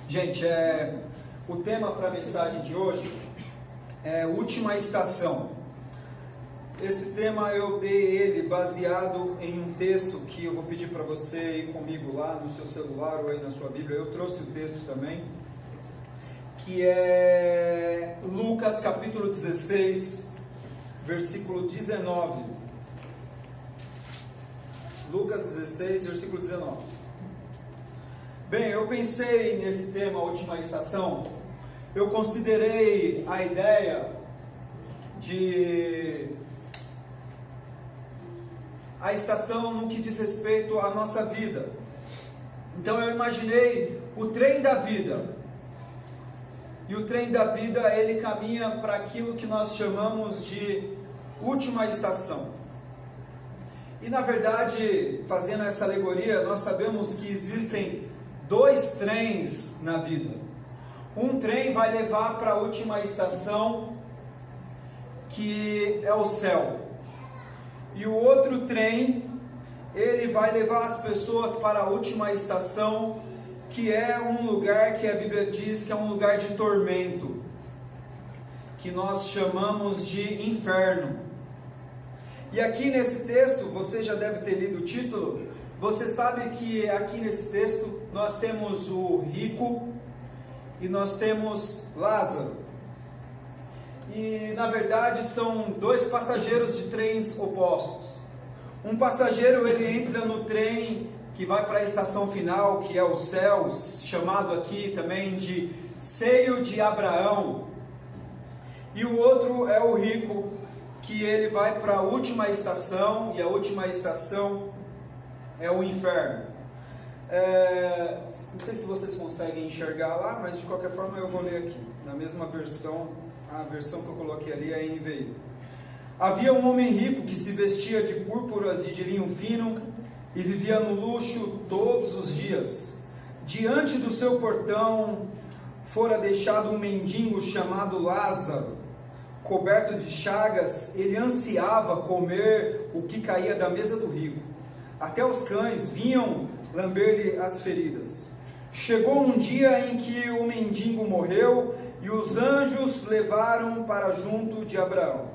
Gente, o tema para a mensagem de hoje é Última Estação. Esse tema eu dei ele baseado em um texto que eu vou pedir para você ir comigo lá no seu celular ou aí na sua Bíblia. Eu trouxe o texto também, que é Lucas capítulo 16, versículo 19. Lucas 16, versículo 19. Bem, eu pensei nesse tema, Última Estação. Eu considerei a ideia de a estação no que diz respeito à nossa vida. Então eu imaginei o trem da vida. E o trem da vida, ele caminha para aquilo que nós chamamos de última estação. E na verdade, fazendo essa alegoria, nós sabemos que existem dois trens na vida. Um trem vai levar para a última estação, que é o céu. E o outro trem, ele vai levar as pessoas para a última estação, que é um lugar que a Bíblia diz que é um lugar de tormento, que nós chamamos de inferno. E aqui nesse texto, você já deve ter lido o título, você sabe que aqui nesse texto nós temos o rico e nós temos Lázaro. E na verdade são dois passageiros de trens opostos. Um passageiro, ele entra no trem que vai para a estação final, que é o céu, chamado aqui também de seio de Abraão. E o outro é o rico, que ele vai para a última estação, e a última estação é o inferno. Não sei se vocês conseguem enxergar lá, mas de qualquer forma eu vou ler aqui, na mesma versão, a versão que eu coloquei ali é a NVI. Havia um homem rico que se vestia de púrpuras e de linho fino e vivia no luxo todos os dias. Diante do seu portão fora deixado um mendigo chamado Lázaro, coberto de chagas. Ele ansiava comer o que caía da mesa do rico. Até os cães vinham lamber-lhe as feridas. Chegou um dia em que o mendigo morreu e os anjos levaram para junto de Abraão.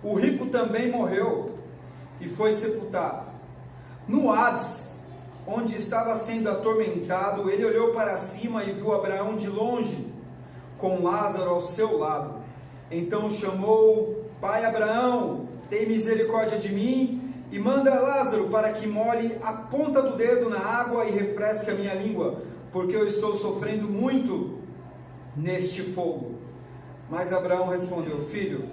O rico também morreu e foi sepultado. No Hades, onde estava sendo atormentado, ele olhou para cima e viu Abraão de longe, com Lázaro ao seu lado. Então chamou: Pai Abraão, tem misericórdia de mim e manda Lázaro para que molhe a ponta do dedo na água e refresque a minha língua, porque eu estou sofrendo muito neste fogo. Mas Abraão respondeu: Filho,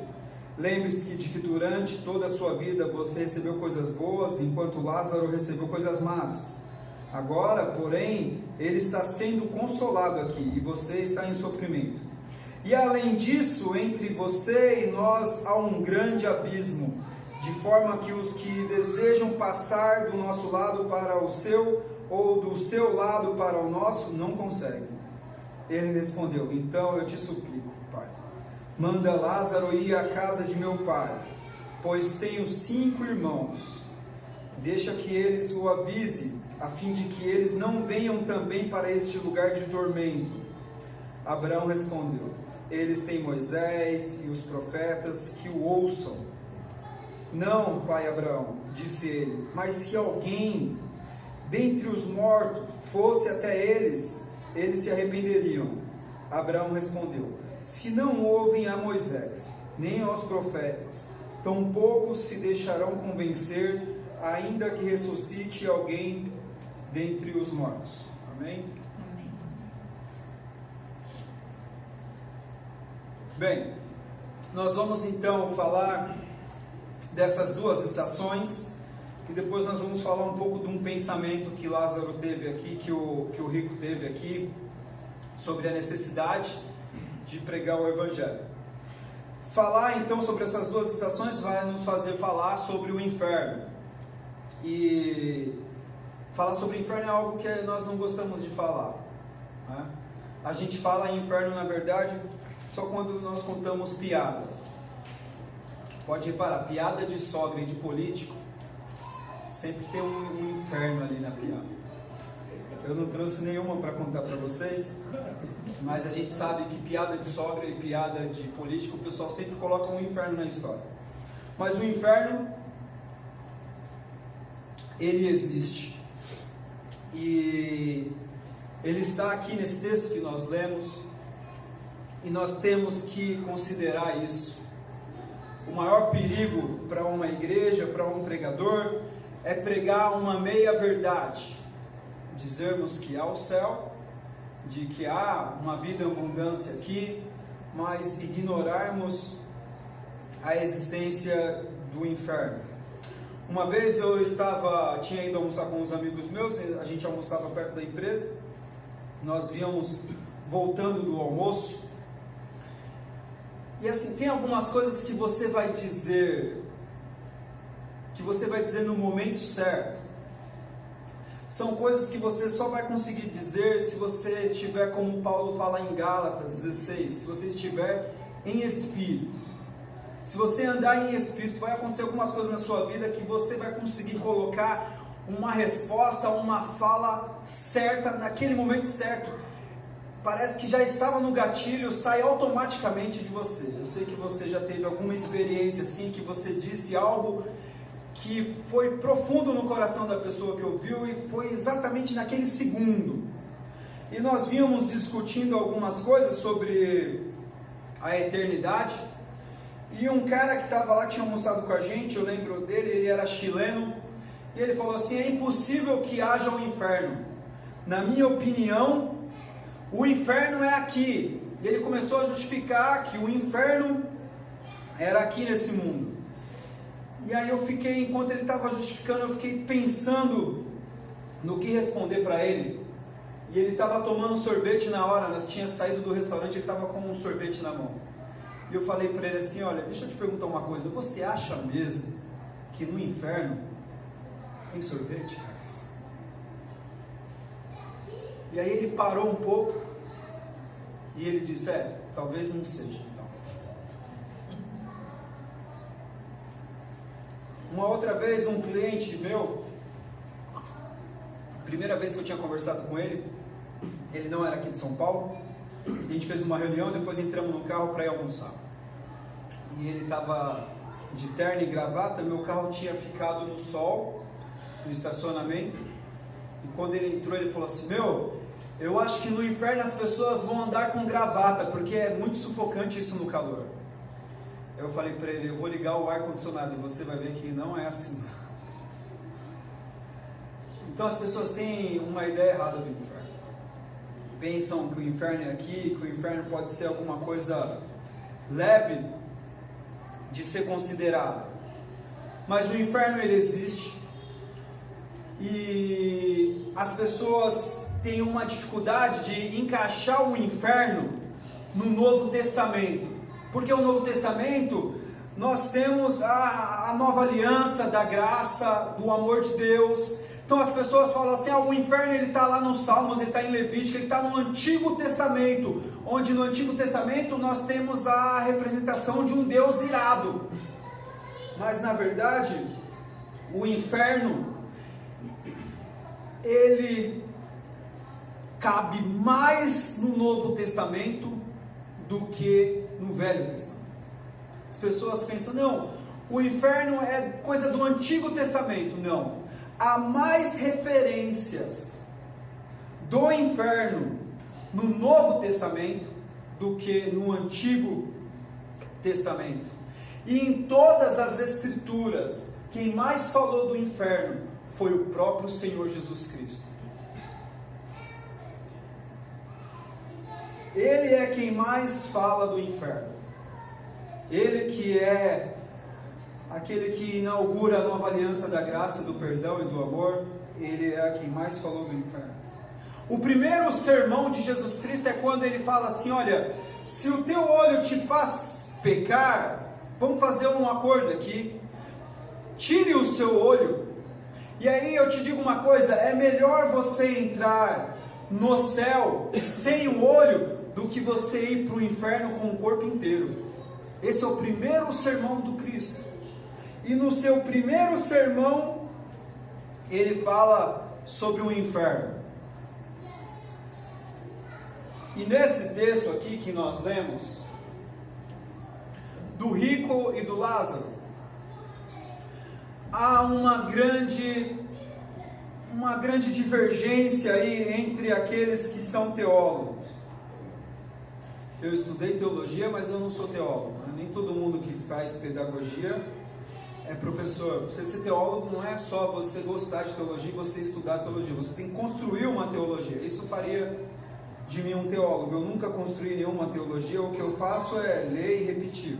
lembre-se de que durante toda a sua vida você recebeu coisas boas, enquanto Lázaro recebeu coisas más. Agora, porém, ele está sendo consolado aqui e você está em sofrimento. E além disso, entre você e nós há um grande abismo, de forma que os que desejam passar do nosso lado para o seu, ou do seu lado para o nosso, não conseguem. Ele respondeu: Então eu te suplico, Pai, manda Lázaro ir à casa de meu pai, pois tenho 5 irmãos. Deixa que eles o avise, a fim de que eles não venham também para este lugar de tormento. Abraão respondeu: Eles têm Moisés e os profetas, que o ouçam. Não, pai Abraão, disse ele, mas se alguém dentre os mortos fosse até eles, eles se arrependeriam. Abraão respondeu: Se não ouvem a Moisés, nem aos profetas, tampouco se deixarão convencer, ainda que ressuscite alguém dentre os mortos. Amém? Amém. Bem, nós vamos então falar dessas duas estações, e depois nós vamos falar um pouco de um pensamento que Lázaro teve aqui, que o rico teve aqui, sobre a necessidade de pregar o Evangelho. Falar então sobre essas duas estações vai nos fazer falar sobre o inferno. E falar sobre o inferno é algo que nós não gostamos de falar, né? A gente fala em inferno, na verdade, só quando nós contamos piadas. Pode reparar, piada de sogra e de político, sempre tem um inferno ali na piada. eu não trouxe nenhuma para contar para vocês, mas a gente sabe que piada de sogra e piada de político, o pessoal sempre coloca um inferno na história. Mas o inferno, ele existe. E ele está aqui nesse texto que nós lemos, e nós temos que considerar isso. O maior perigo para uma igreja, para um pregador, é pregar uma meia-verdade. Dizermos que há o céu, de que há uma vida em abundância aqui, mas ignorarmos a existência do inferno. Uma vez eu tinha ido almoçar com uns amigos meus, a gente almoçava perto da empresa, nós víamos voltando do almoço, e assim, tem algumas coisas que você vai dizer no momento certo. São coisas que você só vai conseguir dizer se você estiver, como Paulo fala em Gálatas 16, se você estiver em espírito. Se você andar em espírito, vai acontecer algumas coisas na sua vida que você vai conseguir colocar uma resposta, uma fala certa, naquele momento certo. Parece que já estava no gatilho, sai automaticamente de você. Eu sei que você já teve alguma experiência assim, que você disse algo que foi profundo no coração da pessoa que ouviu e foi exatamente naquele segundo. E nós vínhamos discutindo algumas coisas sobre a eternidade, e um cara que estava lá, tinha almoçado com a gente, eu lembro dele, ele era chileno, e ele falou assim: é impossível que haja um inferno. Na minha opinião, o inferno é aqui. E ele começou a justificar que o inferno era aqui nesse mundo. E aí eu fiquei, enquanto ele estava justificando, eu fiquei pensando no que responder para ele. E ele estava tomando um sorvete na hora, nós tínhamos saído do restaurante, ele estava com um sorvete na mão. E eu falei para ele assim: olha, deixa eu te perguntar uma coisa, você acha mesmo que no inferno tem sorvete, Carlos? E aí ele parou um pouco e ele disse: talvez não seja. Uma outra vez, um cliente meu, primeira vez que eu tinha conversado com ele, ele não era aqui de São Paulo, a gente fez uma reunião, depois entramos no carro para ir almoçar. E ele estava de terno e gravata, meu carro tinha ficado no sol, no estacionamento, e quando ele entrou, ele falou assim: eu acho que no inferno as pessoas vão andar com gravata, porque é muito sufocante isso no calor. Eu falei para ele: eu vou ligar o ar-condicionado e você vai ver que não é assim. Então as pessoas têm uma ideia errada do inferno. Pensam que o inferno é aqui, que o inferno pode ser alguma coisa leve de ser considerada. Mas o inferno, ele existe. E as pessoas têm uma dificuldade de encaixar o inferno no Novo Testamento. Porque o Novo Testamento, nós temos a nova aliança da graça, do amor de Deus. Então as pessoas falam assim: o inferno ele está lá nos Salmos, ele está em Levítico, ele está no Antigo Testamento, onde no Antigo Testamento nós temos a representação de um Deus irado. Mas na verdade, o inferno, ele cabe mais no Novo Testamento do que no Velho Testamento. As pessoas pensam: não, o inferno é coisa do Antigo Testamento. Não, há mais referências do inferno no Novo Testamento do que no Antigo Testamento. E em todas as Escrituras, quem mais falou do inferno foi o próprio Senhor Jesus Cristo. Ele é quem mais fala do inferno. Ele que é aquele que inaugura a nova aliança da graça, do perdão e do amor. Ele é quem mais falou do inferno. O primeiro sermão de Jesus Cristo é quando ele fala assim: olha, se o teu olho te faz pecar, vamos fazer um acordo aqui, tire o seu olho. E aí eu te digo uma coisa: é melhor você entrar no céu sem o olho do que você ir para o inferno com o corpo inteiro. Esse é o primeiro sermão do Cristo. E no seu primeiro sermão, ele fala sobre o inferno. E nesse texto aqui que nós lemos, do rico e do Lázaro, há uma grande divergência aí entre aqueles que são teólogos. Eu estudei teologia, mas eu não sou teólogo. Nem todo mundo que faz pedagogia é professor. Você ser teólogo não é só você gostar de teologia e você estudar teologia. Você tem que construir uma teologia. Isso faria de mim um teólogo. Eu nunca construí nenhuma teologia. O que eu faço é ler e repetir.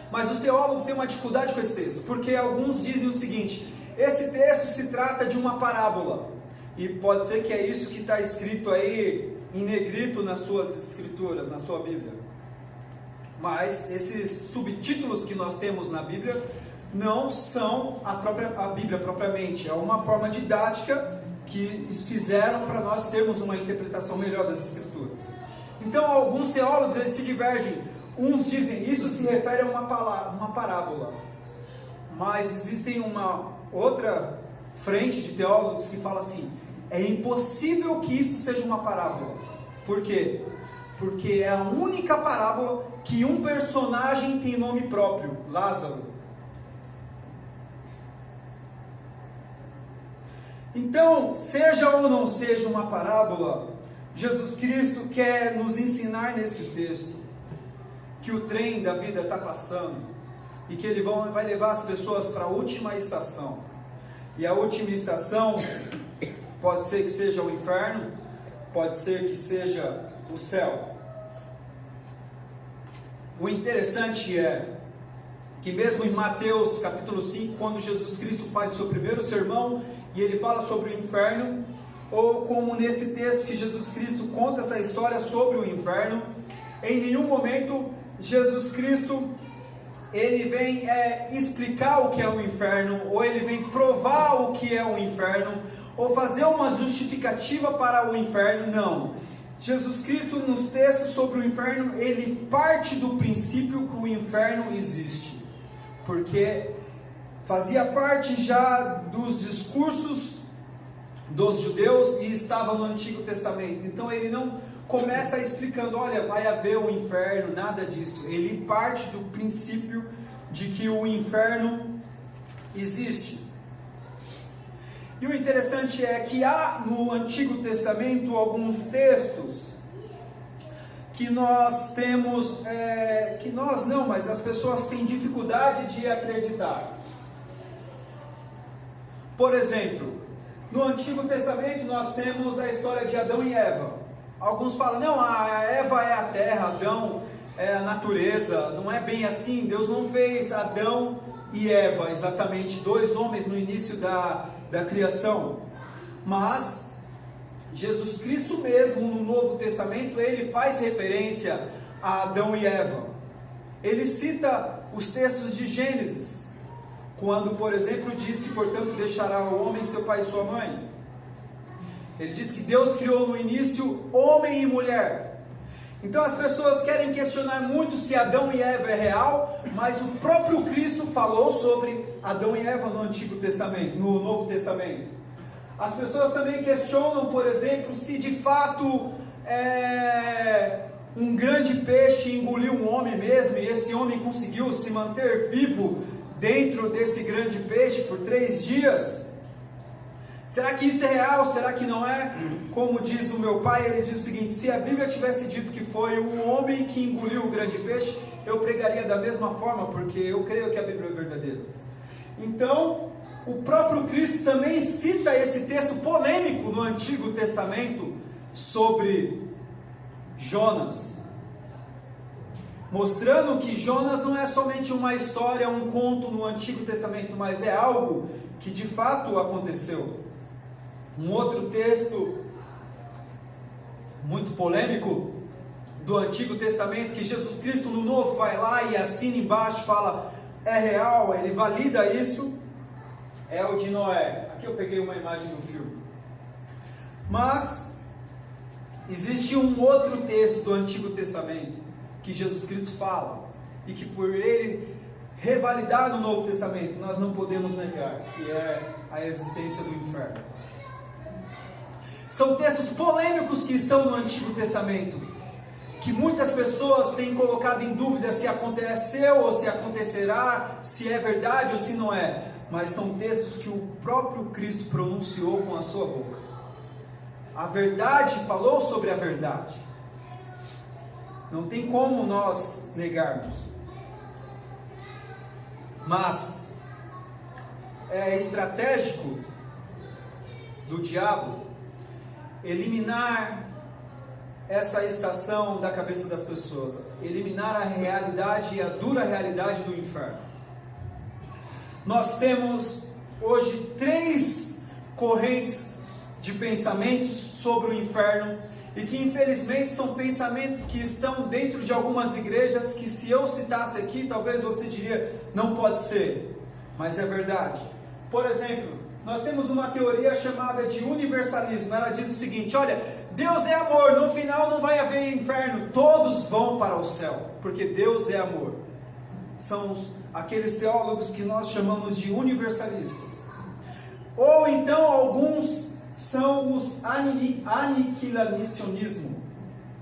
Mas os teólogos têm uma dificuldade com esse texto, porque alguns dizem o seguinte: esse texto se trata de uma parábola. E pode ser que é isso que está escrito aí em negrito nas suas escrituras, na sua Bíblia. Mas esses subtítulos que nós temos na Bíblia não são a Bíblia propriamente. É uma forma didática que fizeram para nós termos uma interpretação melhor das escrituras. Então alguns teólogos eles se divergem. Uns dizem isso se refere a uma parábola. Mas existem uma outra frente de teólogos que fala assim: é impossível que isso seja uma parábola. Por quê? Porque é a única parábola que um personagem tem nome próprio, Lázaro. Então, seja ou não seja uma parábola, Jesus Cristo quer nos ensinar nesse texto que o trem da vida está passando e que ele vai levar as pessoas para a última estação. E a última estação pode ser que seja o inferno, pode ser que seja o céu. O interessante é que mesmo em Mateus capítulo 5, quando Jesus Cristo faz o seu primeiro sermão e ele fala sobre o inferno, ou como nesse texto que Jesus Cristo conta essa história sobre o inferno, em nenhum momento Jesus Cristo ele vem explicar o que é o inferno, ou ele vem provar o que é o inferno, ou fazer uma justificativa para o inferno. Não. Jesus Cristo, nos textos sobre o inferno, ele parte do princípio que o inferno existe, porque fazia parte já dos discursos dos judeus e estava no Antigo Testamento. Então ele não começa explicando: olha, vai haver um inferno, nada disso. Ele parte do princípio de que o inferno existe. E o interessante é que há no Antigo Testamento alguns textos que nós temos, que nós não, mas as pessoas têm dificuldade de acreditar. Por exemplo, no Antigo Testamento nós temos a história de Adão e Eva. Alguns falam: não, a Eva é a terra, Adão é a natureza. Não é bem assim. Deus não fez Adão e Eva, exatamente dois homens no início da criação. Mas Jesus Cristo mesmo no Novo Testamento, ele faz referência a Adão e Eva. Ele cita os textos de Gênesis, quando, por exemplo, diz que, portanto, deixará o homem seu pai e sua mãe. Ele diz que Deus criou no início homem e mulher. Então as pessoas querem questionar muito se Adão e Eva é real, mas o próprio Cristo falou sobre Adão e Eva no Antigo Testamento, no Novo Testamento. As pessoas também questionam, por exemplo, se de fato um grande peixe engoliu um homem mesmo, e esse homem conseguiu se manter vivo dentro desse grande peixe por 3 dias. Será que isso é real? Será que não é? Como diz o meu pai, ele diz o seguinte: se a Bíblia tivesse dito que foi um homem que engoliu o grande peixe, eu pregaria da mesma forma, porque eu creio que a Bíblia é verdadeira. Então, o próprio Cristo também cita esse texto polêmico no Antigo Testamento sobre Jonas, mostrando que Jonas não é somente uma história, um conto no Antigo Testamento, mas é algo que de fato aconteceu. Um outro texto muito polêmico do Antigo Testamento, que Jesus Cristo no Novo vai lá e assina embaixo, fala: é real, ele valida isso, é o de Noé. Aqui eu peguei uma imagem do filme. Mas existe um outro texto do Antigo Testamento que Jesus Cristo fala, e que por ele revalidar no Novo Testamento, nós não podemos negar, que é a existência do inferno. São textos polêmicos que estão no Antigo Testamento, que muitas pessoas têm colocado em dúvida se aconteceu ou se acontecerá, se é verdade ou se não é. Mas são textos que o próprio Cristo pronunciou com a sua boca. A verdade falou sobre a verdade. Não tem como nós negarmos. Mas é estratégico do diabo eliminar essa estação da cabeça das pessoas, eliminar a realidade e a dura realidade do inferno. Nós temos hoje 3 correntes de pensamentos sobre o inferno, e que infelizmente são pensamentos que estão dentro de algumas igrejas, que se eu citasse aqui, talvez você diria, não pode ser, mas é verdade. Por exemplo, nós temos uma teoria chamada de universalismo. Ela diz o seguinte: olha, Deus é amor, no final não vai haver inferno, todos vão para o céu, porque Deus é amor. São aqueles teólogos que nós chamamos de universalistas. Ou então alguns são os aniquilacionismo.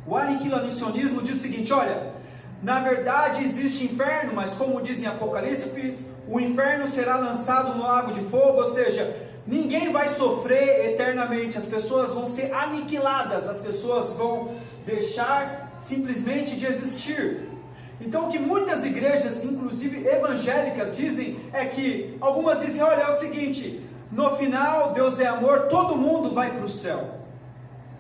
O aniquilacionismo diz o seguinte: olha, na verdade existe inferno, mas como diz em Apocalipse, o inferno será lançado no lago de fogo, ou seja, ninguém vai sofrer eternamente, as pessoas vão ser aniquiladas, as pessoas vão deixar simplesmente de existir. Então o que muitas igrejas, inclusive evangélicas, dizem é que, algumas dizem, olha, é o seguinte, no final Deus é amor, todo mundo vai para o céu.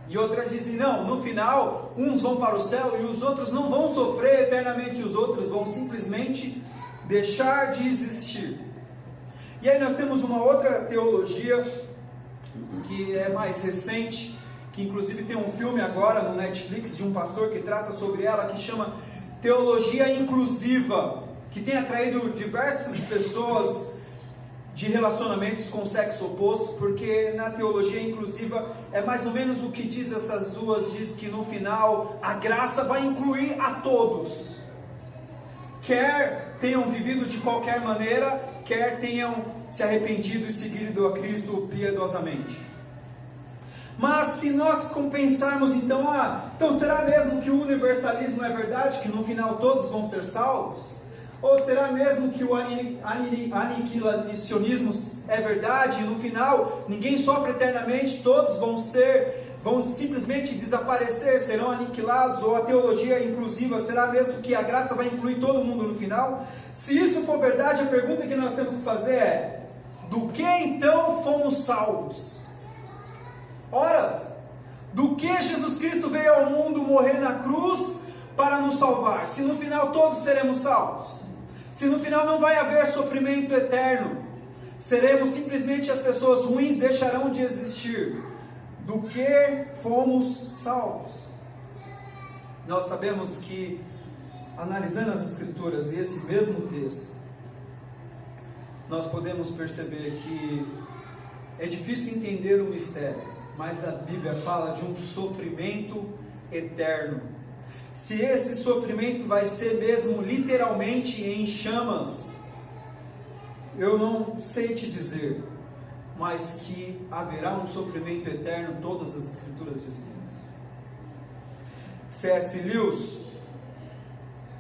E outras dizem, não, no final uns vão para o céu e os outros não vão sofrer eternamente, os outros vão simplesmente deixar de existir. E aí nós temos uma outra teologia que é mais recente, que inclusive tem um filme agora no Netflix de um pastor que trata sobre ela, que chama teologia inclusiva, que tem atraído diversas pessoas de relacionamentos com o sexo oposto, porque na teologia inclusiva é mais ou menos o que diz essas duas, diz que no final a graça vai incluir a todos, quer tenham vivido de qualquer maneira, quer tenham se arrependido e seguido a Cristo piedosamente. Mas se nós pensarmos então, então será mesmo que o universalismo é verdade, que no final todos vão ser salvos? Ou será mesmo que o aniquilacionismo é verdade, e no final ninguém sofre eternamente, todos vão simplesmente desaparecer, serão aniquilados? Ou a teologia inclusiva, será mesmo que a graça vai incluir todo mundo no final? Se isso for verdade, a pergunta que nós temos que fazer é: do que então fomos salvos? Ora, do que Jesus Cristo veio ao mundo morrer na cruz para nos salvar? Se no final todos seremos salvos, se no final não vai haver sofrimento eterno, seremos simplesmente, as pessoas ruins deixarão de existir. Do que fomos salvos? Nós sabemos que, analisando as Escrituras e esse mesmo texto, nós podemos perceber que é difícil entender o mistério, mas a Bíblia fala de um sofrimento eterno. Se esse sofrimento vai ser mesmo literalmente em chamas, eu não sei te dizer, mas que haverá um sofrimento eterno, todas as Escrituras dizem isso. C.S. Lewis,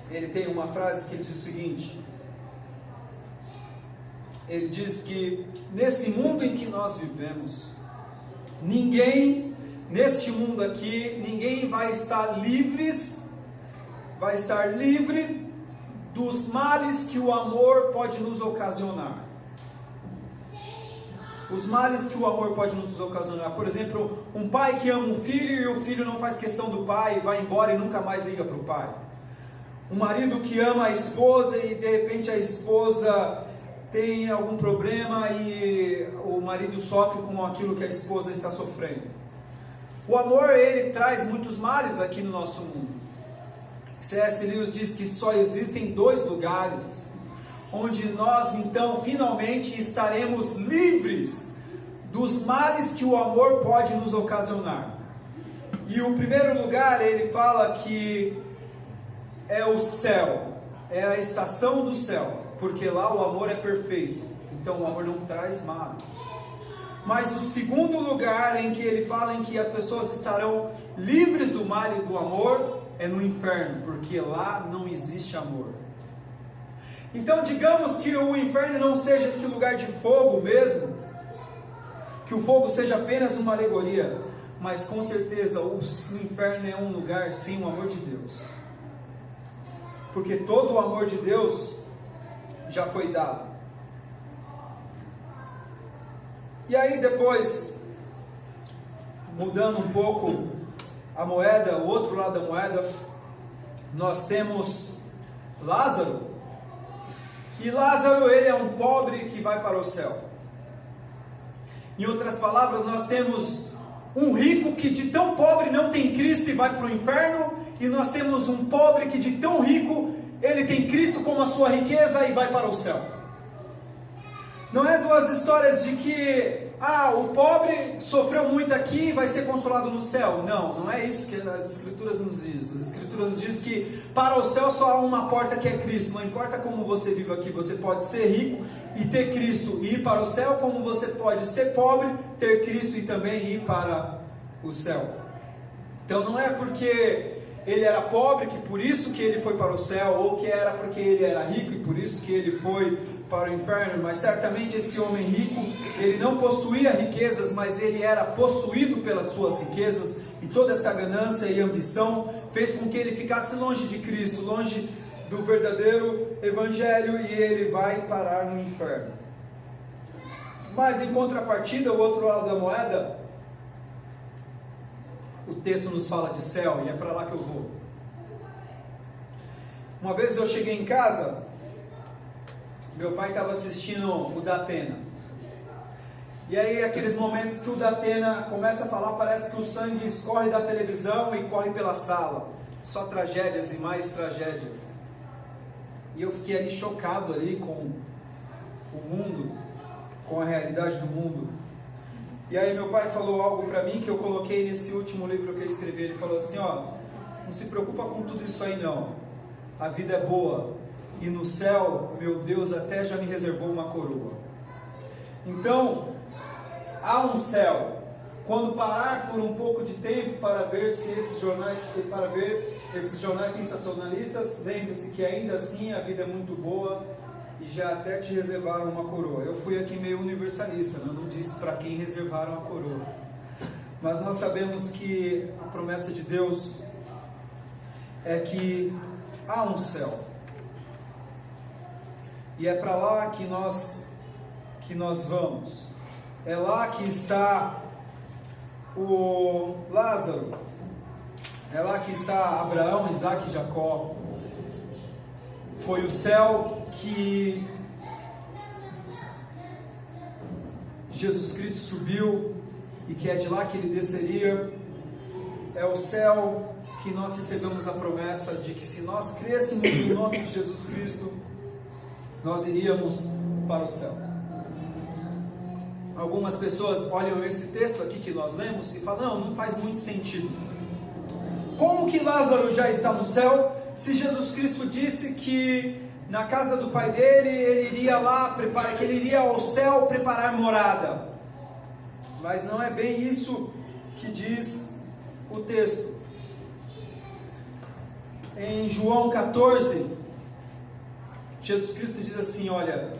ele tem uma frase que ele diz o seguinte: ele diz que nesse mundo em que nós vivemos, neste mundo aqui, ninguém vai estar livre dos males que o amor pode nos ocasionar. Os males que o amor pode nos ocasionar. Por exemplo, um pai que ama um filho e o filho não faz questão do pai, vai embora e nunca mais liga para o pai. Um marido que ama a esposa e de repente a esposa tem algum problema e o marido sofre com aquilo que a esposa está sofrendo. O amor, ele traz muitos males aqui no nosso mundo. C.S. Lewis diz que só existem 2 lugares onde nós então finalmente estaremos livres dos males que o amor pode nos ocasionar. E o primeiro lugar, ele fala que é o céu, é a estação do céu, porque lá o amor é perfeito, então o amor não traz males. Mas o segundo lugar em que ele fala em que as pessoas estarão livres do mal e do amor é no inferno, porque lá não existe amor. Então digamos que o inferno não seja esse lugar de fogo mesmo, que o fogo seja apenas uma alegoria, mas com certeza o inferno é um lugar sem o amor de Deus, porque todo o amor de Deus já foi dado. E aí depois, mudando um pouco a moeda, o outro lado da moeda, nós temos Lázaro. E Lázaro, ele é um pobre que vai para o céu. Em outras palavras, nós temos um rico que de tão pobre não tem Cristo e vai para o inferno, e nós temos um pobre que de tão rico, ele tem Cristo como a sua riqueza e vai para o céu. Não é duas histórias de que o pobre sofreu muito aqui e vai ser consolado no céu. Não é isso que as Escrituras nos dizem. As Escrituras nos dizem que para o céu só há uma porta, que é Cristo. Não importa como você vive aqui, você pode ser rico e ter Cristo e ir para o céu, como você pode ser pobre, ter Cristo e também ir para o céu. Então não é porque ele era pobre que por isso que ele foi para o céu, ou que era porque ele era rico e por isso que ele foi para o inferno, mas certamente esse homem rico, ele não possuía riquezas, mas ele era possuído pelas suas riquezas, e toda essa ganância e ambição fez com que ele ficasse longe de Cristo, longe do verdadeiro evangelho, e ele vai parar no inferno. Mas em contrapartida, o outro lado da moeda, o texto nos fala de céu, e é para lá que eu vou. Uma vez eu cheguei em casa, meu pai estava assistindo o Datena. E aí aqueles momentos que o Datena começa a falar, parece que o sangue escorre da televisão e corre pela sala. Só tragédias e mais tragédias. E eu fiquei ali chocado ali com o mundo, com a realidade do mundo. E aí meu pai falou algo para mim que eu coloquei nesse último livro que eu escrevi. Ele falou assim, não se preocupa com tudo isso aí não. A vida é boa. E no céu, meu Deus até já me reservou uma coroa. Então, há um céu. Quando parar por um pouco de tempo para ver esses jornais sensacionalistas, lembre-se que ainda assim a vida é muito boa e já até te reservaram uma coroa. Eu fui aqui meio universalista, eu não disse para quem reservaram a coroa. Mas nós sabemos que a promessa de Deus é que há um céu. E é para lá que nós vamos. É lá que está o Lázaro. É lá que está Abraão, Isaac e Jacó. Foi o céu que Jesus Cristo subiu e que é de lá que ele desceria. É o céu que nós recebemos a promessa de que se nós crêssemos no nome de Jesus Cristo, nós iríamos para o céu. Algumas pessoas olham esse texto aqui que nós lemos e falam, não faz muito sentido. Como que Lázaro já está no céu, se Jesus Cristo disse que na casa do pai dele, ele iria lá, que ele iria ao céu preparar morada? Mas não é bem isso que diz o texto. Em João 14, Jesus Cristo diz assim, olha,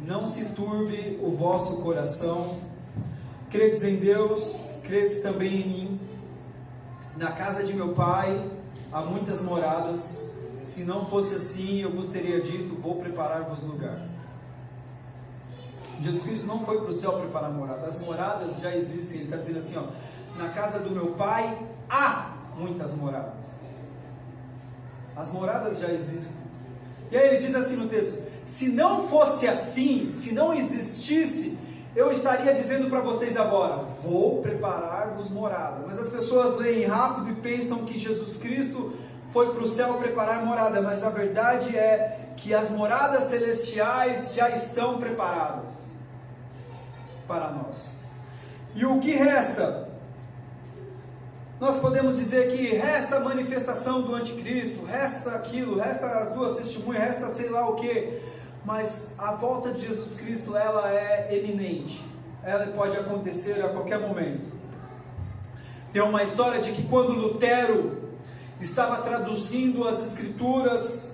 não se turbe o vosso coração, credes em Deus, credes também em mim. Na casa de meu pai há muitas moradas, se não fosse assim eu vos teria dito, vou preparar-vos lugar. Jesus Cristo não foi para o céu preparar morada, as moradas já existem. Ele está dizendo assim, na casa do meu pai há muitas moradas. As moradas já existem. E aí ele diz assim no texto, se não fosse assim, se não existisse, eu estaria dizendo para vocês agora, vou preparar-vos morada. Mas as pessoas leem rápido e pensam que Jesus Cristo foi para o céu preparar morada, mas a verdade é que as moradas celestiais já estão preparadas para nós. E o que resta? Nós podemos dizer que resta a manifestação do anticristo, resta aquilo, resta as duas testemunhas, resta sei lá o que, mas a volta de Jesus Cristo, ela é eminente. ela pode acontecer a qualquer momento. Tem uma história de que quando Lutero estava traduzindo as escrituras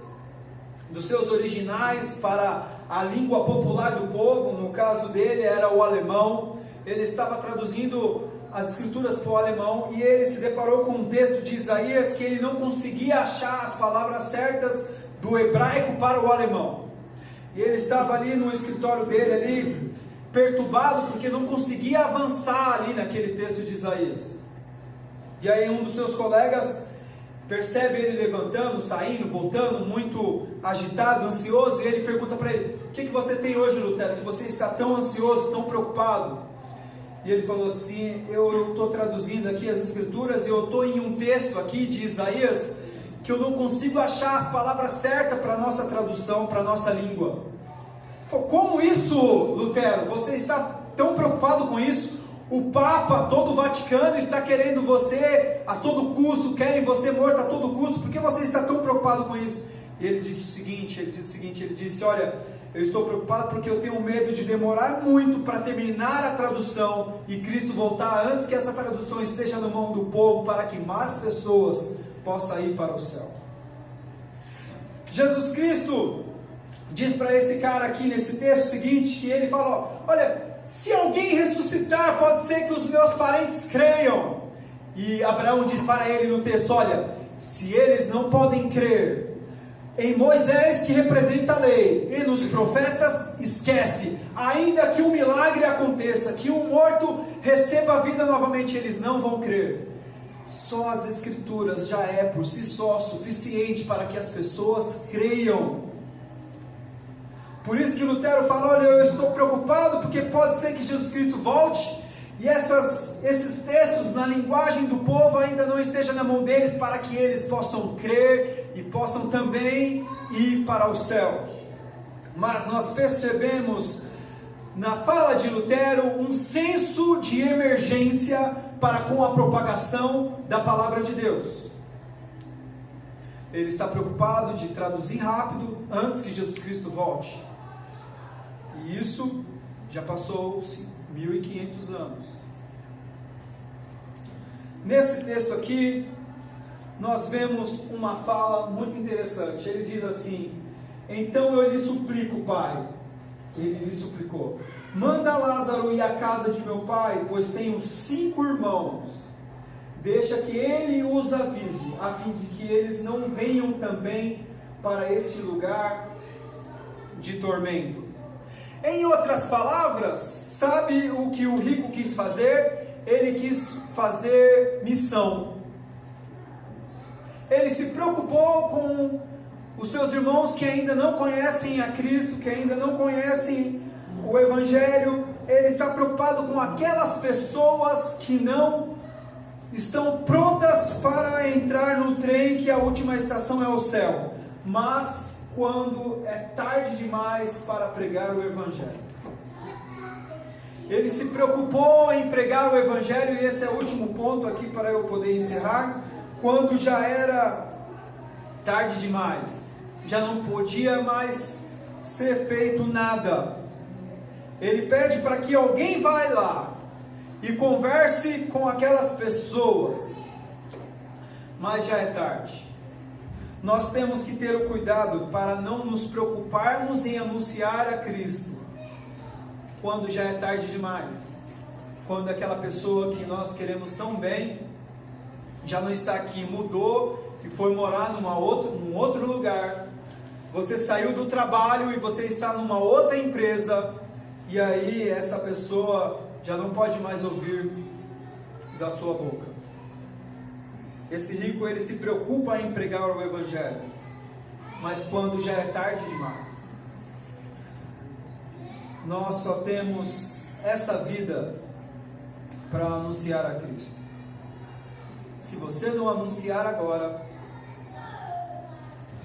dos seus originais para a língua popular do povo, no caso dele era o alemão, ele estava traduzindo as escrituras para o alemão e ele se deparou com um texto de Isaías que ele não conseguia achar as palavras certas do hebraico para o alemão. E ele estava ali no escritório dele, ali, perturbado, porque não conseguia avançar ali naquele texto de Isaías. E aí um dos seus colegas percebe ele levantando, saindo, voltando, muito agitado, ansioso, e ele pergunta para ele: o que você tem hoje, Lutero, que você está tão ansioso, tão preocupado? E ele falou assim: eu estou traduzindo aqui as escrituras e eu estou em um texto aqui de Isaías que eu não consigo achar as palavras certas para a nossa tradução, para a nossa língua. Falei: como isso, Lutero? Você está tão preocupado com isso? O Papa, todo o Vaticano está querendo você a todo custo, querem você morto a todo custo, por que você está tão preocupado com isso? E ele disse o seguinte, ele disse: olha, eu estou preocupado porque eu tenho medo de demorar muito para terminar a tradução e Cristo voltar antes que essa tradução esteja na mão do povo, para que mais pessoas possam ir para o céu. Jesus Cristo diz para esse cara aqui nesse texto o seguinte, que ele falou: olha, se alguém ressuscitar, pode ser que os meus parentes creiam. E Abraão diz para ele no texto: olha, se eles não podem crer em Moisés, que representa a lei, e nos profetas, esquece. Ainda que um milagre aconteça, que um morto receba a vida novamente, eles não vão crer. Só as escrituras já é por si só suficiente para que as pessoas creiam. Por isso que Lutero fala: olha, eu estou preocupado porque pode ser que Jesus Cristo volte e esses textos na linguagem do povo ainda não estejam na mão deles, para que eles possam crer e possam também ir para o céu. Mas nós percebemos na fala de Lutero um senso de emergência para com a propagação da palavra de Deus. Ele está preocupado de traduzir rápido antes que Jesus Cristo volte. E isso já passou-se 1500 anos. Nesse texto aqui, nós vemos uma fala muito interessante. Ele diz assim: então eu lhe suplico, Pai. Ele lhe suplicou: manda Lázaro ir à casa de meu pai, pois tenho 5 irmãos. Deixa que ele os avise, a fim de que eles não venham também para este lugar de tormento. Em outras palavras, sabe o que o rico quis fazer? Ele quis fazer missão. Ele se preocupou com os seus irmãos que ainda não conhecem a Cristo, que ainda não conhecem o Evangelho. Ele está preocupado com aquelas pessoas que não estão prontas para entrar no trem, que a última estação é o céu, mas quando é tarde demais para pregar o Evangelho. Ele se preocupou em pregar o Evangelho, e esse é o último ponto aqui para eu poder encerrar, quando já era tarde demais, já não podia mais ser feito nada. Ele pede para que alguém vá lá e converse com aquelas pessoas, mas já é tarde. Nós temos que ter o cuidado para não nos preocuparmos em anunciar a Cristo quando já é tarde demais, quando aquela pessoa que nós queremos tão bem já não está aqui, mudou e foi morar num outro lugar. Você saiu do trabalho e você está numa outra empresa, e aí essa pessoa já não pode mais ouvir da sua boca. Esse rico, ele se preocupa em pregar o Evangelho, mas quando já é tarde demais. Nós só temos essa vida para anunciar a Cristo. Se você não anunciar agora,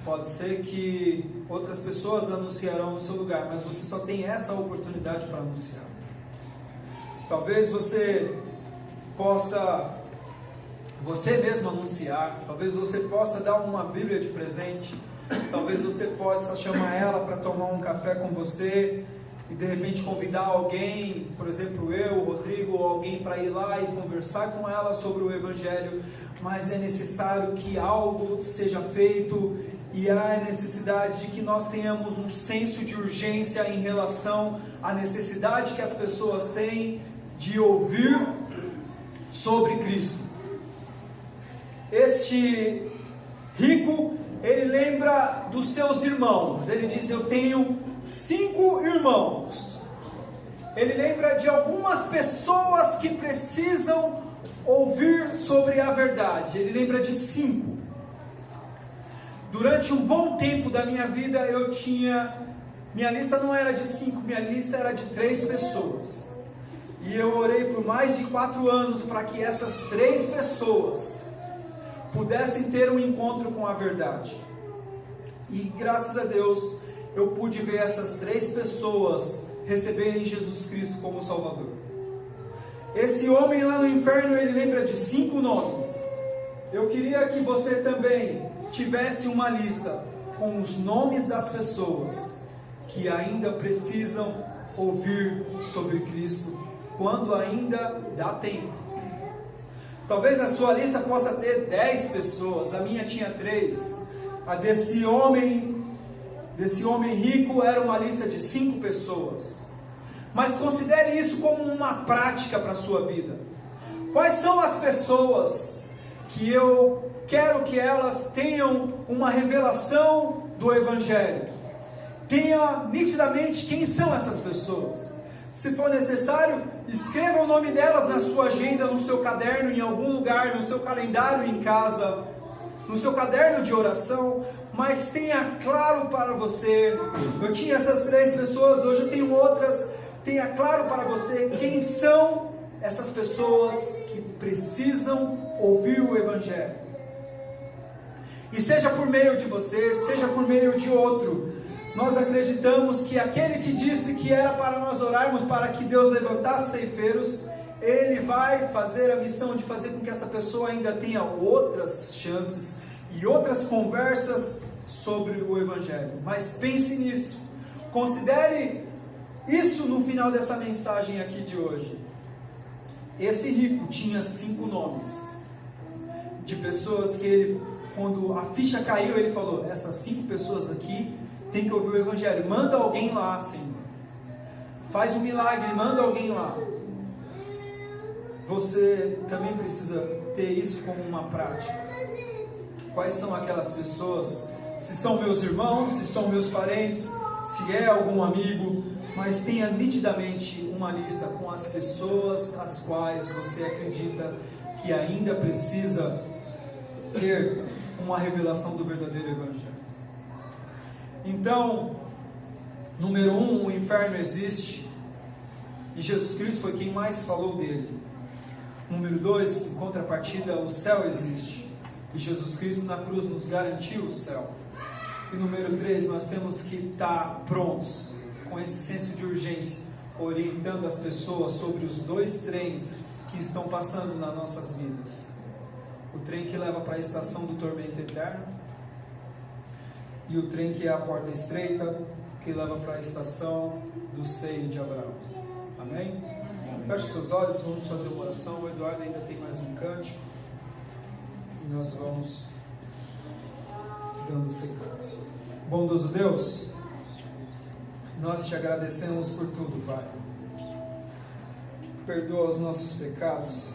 pode ser que outras pessoas anunciarão no seu lugar, mas você só tem essa oportunidade para anunciar. Talvez você possa você mesmo anunciar, talvez você possa dar uma Bíblia de presente, talvez você possa chamar ela para tomar um café com você, e de repente convidar alguém, por exemplo eu, o Rodrigo, ou alguém para ir lá e conversar com ela sobre o Evangelho, mas é necessário que algo seja feito, e há necessidade de que nós tenhamos um senso de urgência em relação à necessidade que as pessoas têm de ouvir sobre Cristo. Este rico, ele lembra dos seus irmãos. Ele diz: eu tenho 5 irmãos. Ele lembra de algumas pessoas que precisam ouvir sobre a verdade. Ele lembra de 5. Durante um bom tempo da minha vida, minha lista não era de 5, minha lista era de 3 pessoas. E eu orei por mais de 4 anos para que essas 3 pessoas pudessem ter um encontro com a verdade. E graças a Deus, eu pude ver essas 3 pessoas receberem Jesus Cristo como Salvador. Esse homem lá no inferno, ele lembra de 5 nomes. Eu queria que você também tivesse uma lista com os nomes das pessoas que ainda precisam ouvir sobre Cristo, quando ainda dá tempo. Talvez a sua lista possa ter 10 pessoas, a minha tinha 3. A desse homem rico era uma lista de 5 pessoas. Mas considere isso como uma prática para a sua vida. Quais são as pessoas que eu quero que elas tenham uma revelação do Evangelho? Tenha nitidamente quem são essas pessoas. Se for necessário, escreva o nome delas na sua agenda, no seu caderno, em algum lugar, no seu calendário em casa, no seu caderno de oração, mas tenha claro para você. Eu tinha essas 3 pessoas, hoje eu tenho outras. Tenha claro para você quem são essas pessoas que precisam ouvir o Evangelho. E seja por meio de você, seja por meio de outro, nós acreditamos que aquele que disse que era para nós orarmos para que Deus levantasse ceifeiros, Ele vai fazer a missão de fazer com que essa pessoa ainda tenha outras chances e outras conversas sobre o Evangelho. Mas pense nisso, considere isso no final dessa mensagem aqui de hoje. Esse rico tinha 5 nomes de pessoas que ele, quando a ficha caiu, ele falou: essas 5 pessoas aqui tem que ouvir o Evangelho. Manda alguém lá, Senhor. Faz um milagre, manda alguém lá. Você também precisa ter isso como uma prática. Quais são aquelas pessoas? Se são meus irmãos, se são meus parentes, se é algum amigo, mas tenha nitidamente uma lista com as pessoas as quais você acredita que ainda precisa ter uma revelação do verdadeiro Evangelho. Então, número 1, o inferno existe, e Jesus Cristo foi quem mais falou dele. Número 2, em contrapartida, o céu existe, e Jesus Cristo na cruz nos garantiu o céu. E número 3, nós temos que estar prontos, com esse senso de urgência, orientando as pessoas sobre os 2 trens que estão passando nas nossas vidas. O trem que leva para a estação do tormento eterno, e o trem que é a porta estreita, que leva para a estação do seio de Abraão. Amém? Feche seus olhos, vamos fazer uma oração. O Eduardo ainda tem mais um cântico, e nós vamos dando sequência. Bondoso Deus, nós te agradecemos por tudo, Pai. Perdoa os nossos pecados,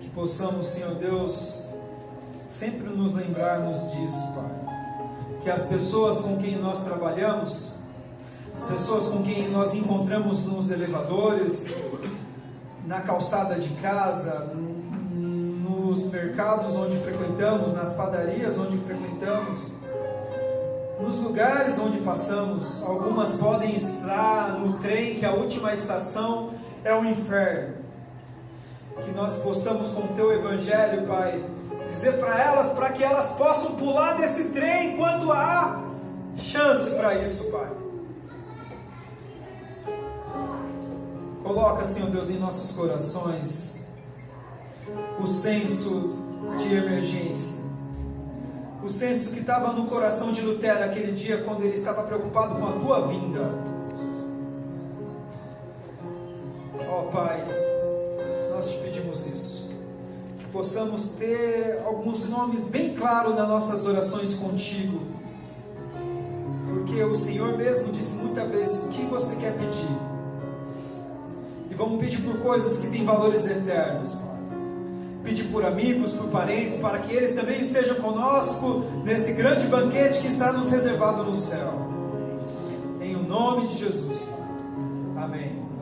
que possamos, Senhor Deus, sempre nos lembrarmos disso, Pai. Que as pessoas com quem nós trabalhamos, as pessoas com quem nós encontramos nos elevadores, na calçada de casa, nos mercados onde frequentamos, nas padarias onde frequentamos, nos lugares onde passamos, algumas podem estar no trem que a última estação é o inferno. Que nós possamos, com o Teu Evangelho, Pai, dizer para elas, para que elas possam pular desse trem enquanto há chance para isso, Pai. Coloca, Senhor Deus, em nossos corações o senso de emergência. O senso que estava no coração de Lutero aquele dia, quando ele estava preocupado com a Tua vinda. possamos ter alguns nomes bem claros nas nossas orações contigo, porque o Senhor mesmo disse muitas vezes o que você quer pedir, e vamos pedir por coisas que têm valores eternos, Pai. Pedir por amigos, por parentes, para que eles também estejam conosco nesse grande banquete que está nos reservado no céu, em o nome de Jesus, Pai. Amém.